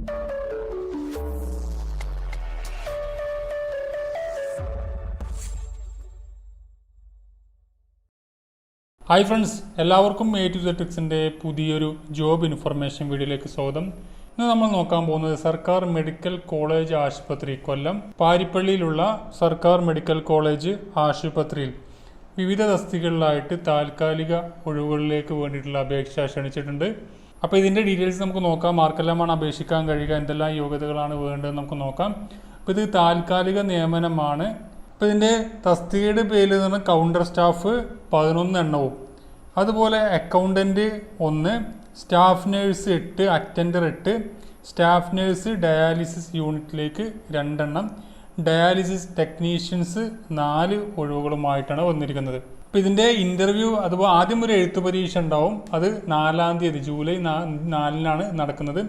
Hi friends, എല്ലാവർക്കും A2Z ടിക്സിൻ്റെ പുതിയൊരു job information വീഡിയോയിലേക്ക് സ്വാഗതം. ഇന്ന് നമ്മൾ നോക്കാൻ പോകുന്നത് സർക്കാർ മെഡിക്കൽ കോളേജ് ആശുപത്രി കൊല്ലം പാരിപ്പള്ളിയിലുള്ള സർക്കാർ മെഡിക്കൽ കോളേജ് ആശുപത്രിയിൽ വിവിധ തസ്തികകളിലായിട്ട് താൽക്കാലിക ഒഴിവുകളിലേക്ക് വേണ്ടിയിട്ടുള്ള അപേക്ഷ ക്ഷണിച്ചിട്ടുണ്ട്. അപ്പോൾ ഇതിൻ്റെ ഡീറ്റെയിൽസ് നമുക്ക് നോക്കാം. ആർക്കെല്ലാമാണ് അപേക്ഷിക്കാൻ കഴിയുക, എന്തെല്ലാം യോഗ്യതകളാണ് വേണ്ടതെന്ന് നമുക്ക് നോക്കാം. അപ്പോൾ ഇത് താൽക്കാലിക നിയമനമാണ്. അപ്പോൾ ഇതിൻ്റെ തസ്തികയുടെ പേരിൽ നിന്ന് കൗണ്ടർ സ്റ്റാഫ് 11 എണ്ണവും, അതുപോലെ accountant 1, staff nurse 8, attender 8, staff nurse dialysis യൂണിറ്റിലേക്ക് 2 എണ്ണം, ഡയാലിസിസ് ടെക്നീഷ്യൻസ് 4 ഒഴിവുകളുമായിട്ടാണ് വന്നിരിക്കുന്നത്. അപ്പോൾ ഇതിൻ്റെ ഇൻ്റർവ്യൂ അതുപോലെ ആദ്യം ഒരു എഴുത്തു പരീക്ഷ ഉണ്ടാവും. അത് 4-ാം തീയതി ജൂലൈ 4-നാണ് നടക്കുന്നത്.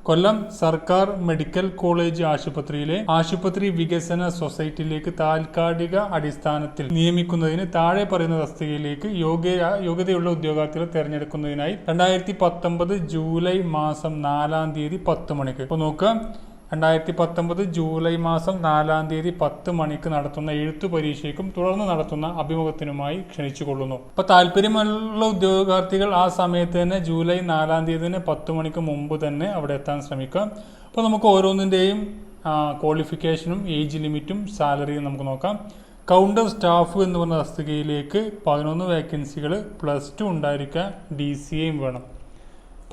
കൊല്ലം സർക്കാർ മെഡിക്കൽ കോളേജ് ആശുപത്രിയിലെ ആശുപത്രി വികസന സൊസൈറ്റിയിലേക്ക് താൽക്കാലിക അടിസ്ഥാനത്തിൽ നിയമിക്കുന്നതിന് താഴെ പറയുന്ന തസ്തികയിലേക്ക് യോഗ്യതയുള്ള ഉദ്യോഗാർത്ഥികളെ തിരഞ്ഞെടുക്കുന്നതിനായി 2019 ജൂലൈ മാസം 4-ാം തീയതി 10 മണിക്ക്. അപ്പോൾ നോക്കുക, 2019 ജൂലൈ മാസം 4-ാം തീയതി 10 മണിക്ക് നടത്തുന്ന എഴുത്തു പരീക്ഷയ്ക്കും തുടർന്ന് നടത്തുന്ന അഭിമുഖത്തിനുമായി ക്ഷണിച്ചുകൊള്ളുന്നു. അപ്പോൾ താല്പര്യമുള്ള ഉദ്യോഗാർത്ഥികൾ ആ സമയത്ത് തന്നെ ജൂലൈ 4-ാം തീയതി തന്നെ 10 മണിക്ക് മുമ്പ് തന്നെ അവിടെ എത്താൻ ശ്രമിക്കുക. അപ്പോൾ നമുക്ക് ഓരോന്നിൻ്റെയും ക്വാളിഫിക്കേഷനും ഏജ് ലിമിറ്റും സാലറിയും നമുക്ക് നോക്കാം. കൗണ്ടർ സ്റ്റാഫ് എന്ന് പറഞ്ഞ തസ്തികയിലേക്ക് 11 വേക്കൻസികൾ, +2 ഉണ്ടായിരിക്കുക, DCAയും വേണം.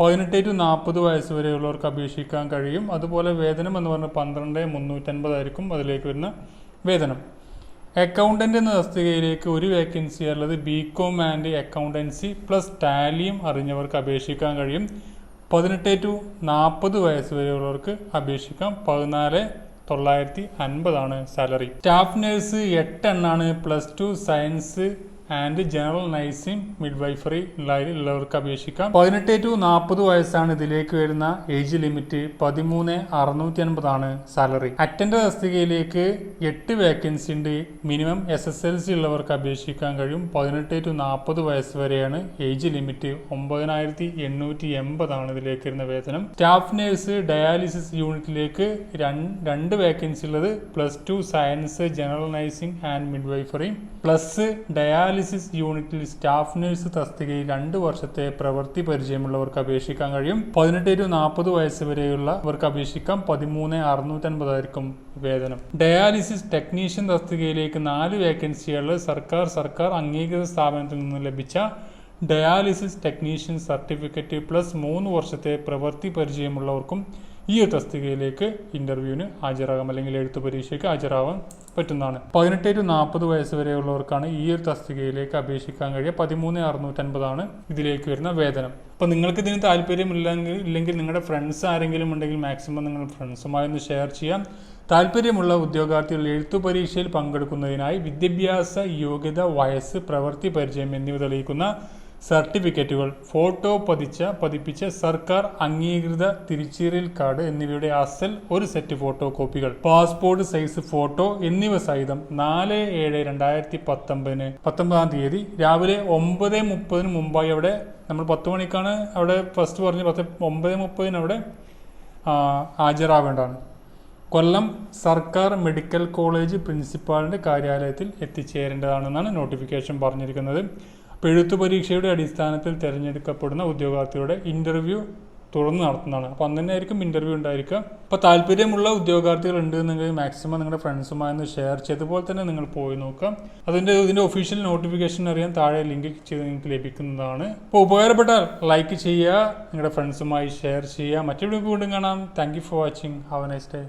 18 to 40 വയസ്സ് വരെയുള്ളവർക്ക് അപേക്ഷിക്കാൻ കഴിയും. അതുപോലെ വേതനം എന്ന് പറഞ്ഞാൽ 12,350 ആയിരിക്കും അതിലേക്ക് വരുന്ന വേതനം. അക്കൗണ്ടൻ്റ് എന്ന തസ്തികയിലേക്ക് 1 വേക്കൻസി ഉള്ളത് BCom ആൻഡ് അക്കൗണ്ടൻസി + ടാലിയും അറിഞ്ഞവർക്ക് അപേക്ഷിക്കാൻ കഴിയും. 18 to 40 വയസ്സ് വരെയുള്ളവർക്ക് അപേക്ഷിക്കാം. 14,950 ആണ് salary. Staff nurse 8 എണ്ണാണ്, +2 science and general nursing midwifery ഉള്ളവർക്ക് അപേക്ഷിക്കാം. 18 to 40 വയസ്സാണ് ഇതിലേക്ക് വരുന്ന ഏജ് ലിമിറ്റ്. 13,650 ആണ് സാലറി. അറ്റൻഡർ തസ്തികയിലേക്ക് 8 വേക്കൻസി ഉണ്ട്. മിനിമം SSLC ഉള്ളവർക്ക് അപേക്ഷിക്കാൻ കഴിയും. 18 to 40 വയസ്സ് വരെയാണ് ഏജ് ലിമിറ്റ്. 9,880 ആണ് ഇതിലേക്ക് വരുന്ന വേതനം. സ്റ്റാഫ് നേഴ്സ് ഡയാലിസിസ് യൂണിറ്റിലേക്ക് 2 വേക്കൻസി ഉള്ളത്, +2 science general nursing and midwifery plus dialysis യൂണിറ്റിൽ സ്റ്റാഫ് നഴ്സ് തസ്തികയിൽ 2 വർഷത്തെ പ്രവൃത്തി പരിചയമുള്ളവർക്ക് അപേക്ഷിക്കാൻ കഴിയും. 18 to 40 വയസ്സ് വരെയുള്ളവർക്ക് അപേക്ഷിക്കാം. 13,650 ആയിരിക്കും വേതനം. ഡയാലിസിസ് ടെക്നീഷ്യൻ തസ്തികയിലേക്ക് 4 വേക്കൻസികൾ, സർക്കാർ അംഗീകൃത സ്ഥാപനത്തിൽ നിന്ന് ലഭിച്ച ഡയാലിസിസ് ടെക്നീഷ്യൻ സർട്ടിഫിക്കറ്റ് +3 വർഷത്തെ പ്രവൃത്തി പരിചയമുള്ളവർക്കും ഈ ഒരു തസ്തികയിലേക്ക് ഇൻ്റർവ്യൂവിന് ഹാജരാകാം, അല്ലെങ്കിൽ എഴുത്തു പരീക്ഷയ്ക്ക് ഹാജരാകാൻ പറ്റുന്നതാണ്. 18 to 40 വയസ്സ് വരെയുള്ളവർക്കാണ് ഈ ഒരു തസ്തികയിലേക്ക് അപേക്ഷിക്കാൻ കഴിയുക. 13,650 ആണ് ഇതിലേക്ക് വരുന്ന വേതനം. അപ്പോൾ നിങ്ങൾക്ക് ഇതിന് താല്പര്യമില്ലെങ്കിൽ നിങ്ങളുടെ ഫ്രണ്ട്സ് ആരെങ്കിലും ഉണ്ടെങ്കിൽ മാക്സിമം നിങ്ങൾ ഫ്രണ്ട്സുമായി ഒന്ന് ഷെയർ ചെയ്യാം. താല്പര്യമുള്ള ഉദ്യോഗാർത്ഥികൾ എഴുത്തു പരീക്ഷയിൽ പങ്കെടുക്കുന്നതിനായി വിദ്യാഭ്യാസ യോഗ്യത, വയസ്സ്, പ്രവൃത്തി പരിചയം എന്നിവ തെളിയിക്കുന്ന സർട്ടിഫിക്കറ്റുകൾ, ഫോട്ടോ പതിപ്പിച്ച സർക്കാർ അംഗീകൃത തിരിച്ചറിയൽ കാർഡ് എന്നിവയുടെ അസൽ 1 സെറ്റ് ഫോട്ടോ കോപ്പികൾ, പാസ്പോർട്ട് സൈസ് ഫോട്ടോ എന്നിവ സഹിതം 4/7/2019 തീയതി രാവിലെ 9:30 മുമ്പായി അവിടെ, നമ്മൾ 10 മണിക്കാണ് അവിടെ ഫസ്റ്റ് പറഞ്ഞ് 9:30 അവിടെ ഹാജരാവേണ്ടതാണ്. കൊല്ലം സർക്കാർ മെഡിക്കൽ കോളേജ് പ്രിൻസിപ്പാളിൻ്റെ കാര്യാലയത്തിൽ എത്തിച്ചേരേണ്ടതാണെന്നാണ് നോട്ടിഫിക്കേഷൻ പറഞ്ഞിരിക്കുന്നത്. അപ്പോൾ എഴുത്തു പരീക്ഷയുടെ അടിസ്ഥാനത്തിൽ തിരഞ്ഞെടുക്കപ്പെടുന്ന ഉദ്യോഗാർത്ഥിയുടെ ഇൻ്റർവ്യൂ തുടർന്ന് നടത്തുന്നതാണ്. അപ്പോൾ അന്ന് തന്നെ ആയിരിക്കും ഇൻ്റർവ്യൂ ഉണ്ടായിരിക്കുക. അപ്പോൾ താല്പര്യമുള്ള ഉദ്യോഗാർത്ഥികൾ ഉണ്ടെന്നുണ്ടെങ്കിൽ മാക്സിമം നിങ്ങളുടെ ഫ്രണ്ട്സുമായി ഒന്ന് ഷെയർ ചെയ്തതുപോലെ തന്നെ നിങ്ങൾ പോയി നോക്കാം. ഇതിൻ്റെ ഒഫീഷ്യൽ നോട്ടിഫിക്കേഷൻ അറിയാൻ താഴെ ലിങ്ക് ചെയ്ത് നിങ്ങൾക്ക് ലഭിക്കുന്നതാണ്. അപ്പോൾ ഉപകാരപ്പെട്ടാൽ ലൈക്ക് ചെയ്യുക, നിങ്ങളുടെ ഫ്രണ്ട്സുമായി ഷെയർ ചെയ്യുക. മറ്റൊരു വീണ്ടും കാണാം. Thank you for watching. Have A nice day.